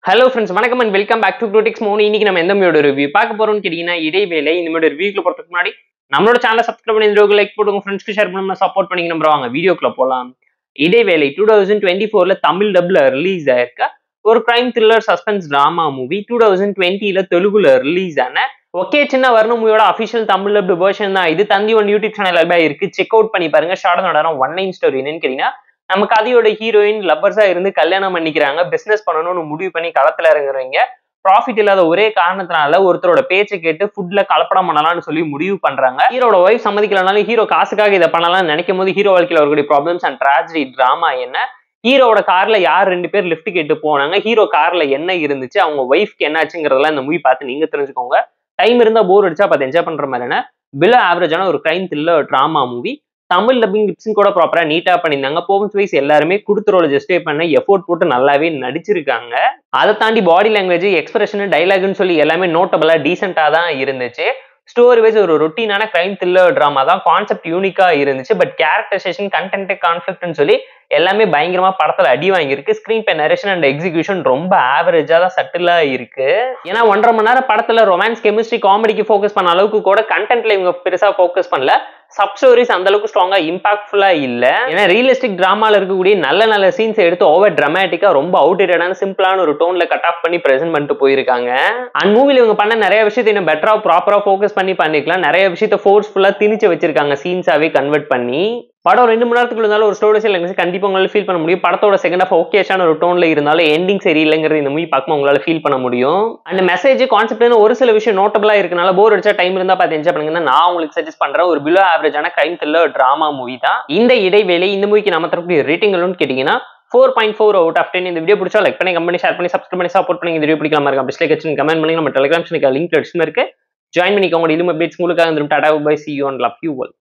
Hello friends, வணக்கம் and welcome back to Critics Mode. இன்னைக்கு நம்ம எந்த மூவியோட ரிவ்யூ பார்க்க போறோம்னு கேட்டீங்கன்னா இடைவேளை. இந்த மூவியோட ரிவ்யூக்குள்ள போறதுக்கு முன்னாடி நம்மளோட சேனலை சப்ஸ்கிரைப் பண்ணி இந்த வீடியோக்கு லைக் போடுங்க, ஃப்ரெண்ட்ஸ்க்கு ஷேர் பண்ணுங்க, சப்போர்ட் பண்ணி நம்புறாங்க. வீடியோக்குள்ள போலாம். இடைவேளை 2024ல தமிழ் டப்ல ரிலீஸ் ஆயிருக்க ஒரு crime thriller suspense drama movie. 2020ல தெலுங்குல ரிலீஸ் ஆன ஓகே சின்ன வர்ண மூவியோட அபிஷியல் தமிழ் டப் வெர்ஷன் தான் இது. தந்தி ஒன் யூடியூப் சேனல் எல்லாமே இருக்கு, செக் அவுட் பண்ணி பாருங்க. ஷார்ட் நடனம் ஒன் லைன் ஸ்டோரி என்னன்னு கேட்டீங்கன்னா, நம்ம கதையோட ஹீரோயின் லவ்வர்ஸா இருந்து கல்யாணம் பண்ணிக்கிறாங்க, பிசினஸ் பண்ணணும்னு முடிவு பண்ணி களத்துல இறங்குறவங்க ப்ராஃபிட் இல்லாத ஒரே காரணத்தினால ஒருத்தரோட பேச்சை கேட்டு ஃபுட்ல கலப்படம் பண்ணலாம்னு சொல்லி முடிவு பண்றாங்க. ஹீரோட ஒய்ஃப் சம்மதிக்கலனாலும் ஹீரோ காசுக்காக இதை பண்ணலாம்னு நினைக்கும் போது ஹீரோ வாழ்க்கையில் அவர்களுடைய ப்ராப்ளம்ஸ் அண்ட் ட்ராஜடி டிராமா என்ன, ஹீரோட கார்ல யார் 2 பேர் லிஃப்ட் கேட்டு போனாங்க, ஹீரோ கார்ல என்ன இருந்துச்சு, அவங்க ஒய்ஃப்க்கு என்ன ஆச்சுங்கிறதெல்லாம் இந்த மூவி பார்த்து நீங்க தெரிஞ்சுக்கோங்க. டைம் இருந்தா போர் அடிச்சா பார்த்து என்ஜாய் பண்ற மாதிரியான பிலோ ஆவரேஜான ஒரு crime thriller drama movie. Tamil dubbing lip sync கூட ப்ராப்பரா நீட்டா பண்ணியிருந்தாங்க. பெர்ஃபார்மன்ஸ் வைஸ் எல்லாருமே கொடுத்த ரோல ஜஸ்டிஃபை பண்ண எஃபோர்ட் போட்டு நல்லாவே நடிச்சிருக்காங்க. அதை தாண்டி பாடி லாங்குவேஜ், எக்ஸ்பிரஷன், டைலாக்னு சொல்லி எல்லாமே நோட்டபிளா டீசென்டா தான் இருந்துச்சு. ஸ்டோரி வைஸ் ஒரு ரொட்டீனான கிரைம் த்ரில்லர் டிராமா தான். கான்செப்ட் யூனிக்கா இருந்துச்சு. பட் கேரக்டரைசேஷன், கண்டென்ட், கான்ஃபிளிக்ட்னு சொல்லி எல்லாமே பயங்கரமா படத்துல அடி வாங்கியிருக்கு. Screen pay narration and execution ரொம்ப ஆவரேஜா தான் சட்டிலா இருக்கு. ஏன்னா 1.5 மணி நேரம் படத்துல ரொமான்ஸ், கெமிஸ்ட்ரி, காமெடிக்கு ஃபோக்கஸ் பண்ண அளவுக்கு கூட கண்டென்ட்ல இவங்க பெருசா ஃபோக்கஸ் பண்ணல. சப் ஸ்டோரிஸ் அந்த அளவுக்கு ஸ்ட்ராங்கா இம்பாக்ட்ஃபுல்லா இல்ல. ஏன்னா ரியலிஸ்டிக் டிராமால இருக்கக்கூடிய நல்ல நல்ல சீன்ஸ் எடுத்து ஓவர் டிராமேட்டிக்கா ரொம்ப அவுட்டேட்டடான சிம்பிளான ஒரு டோன்ல கட் ஆஃப் பண்ணி பிரசென்ட் பண்ணிட்டு போயிருக்காங்க. அண்ட் மூவில இவங்க பண்ண நிறைய விஷயத்தை இன்னும் பெட்டரா ப்ராப்பரா ஃபோக்கஸ் பண்ணி பண்ணிக்கலாம். நிறைய விஷயத்த ஃபோர்ஸ்ஃபுல்லா திணிச்சு வச்சிருக்காங்க, சீன்ஸாவே கன்வெர்ட் பண்ணி. படம் 2 மணி நேரத்துக்குள்ள இருந்தாலும் ஒரு ஸ்டோரி இல்லைங்க, கண்டிப்பா உங்களால ஃபீல் பண்ண முடியும். படத்தோட செகண்ட் ஆஃப் ஓகேஷான ஒரு டோன்ல இருந்தாலும் எண்டிங் சரி இல்லைங்கிறது இந்த மூவி பார்க்கும்போது உங்களால ஃபீல் பண்ண முடியும். அண்ட் மெசேஜ், கான்செப்ட்னு ஒரு சில விஷயம் நோட்டபிளா இருக்கனால போர் அடிச்சா டைம் இருந்தா பார்த்து என்ஜாய் பண்ணுங்க. நான் உங்களுக்கு சஜஸ்ட் பண்றேன் ஒரு பிலோ ஆவரேஜான கிரைம் த்ரில்லர் டிராமா மூவி தான் இந்த இடைவேளை. இந்த மூவிக்கு நம்ம தரக்கூடிய ரேட்டிங் எல்லாம் கேட்டீங்கன்னா 4.4 out of 10. இந்த வீடியோ பிடிச்சா லைக் பண்ணி, கமெண்ட் பண்ணி, ஷேர் பண்ணி, சப்ஸ்கிரைப் பண்ணி சப்போர்ட் பண்ணி. இந்த வீடியோ பிடிக்காம இருக்கா டிஸ்லைக் வச்சு கமெண்ட் பண்ணி. நம்ம டெலிகிராம் சேனலுக்கு லிங்க் டிஸ்கிரிப்ஷன்ல இருக்கு, ஜாயின் பண்ணிக்கோங்க. இதுவும் அப்டேட்ஸ் உங்களுக்காக. Tata bye, see you and love you all.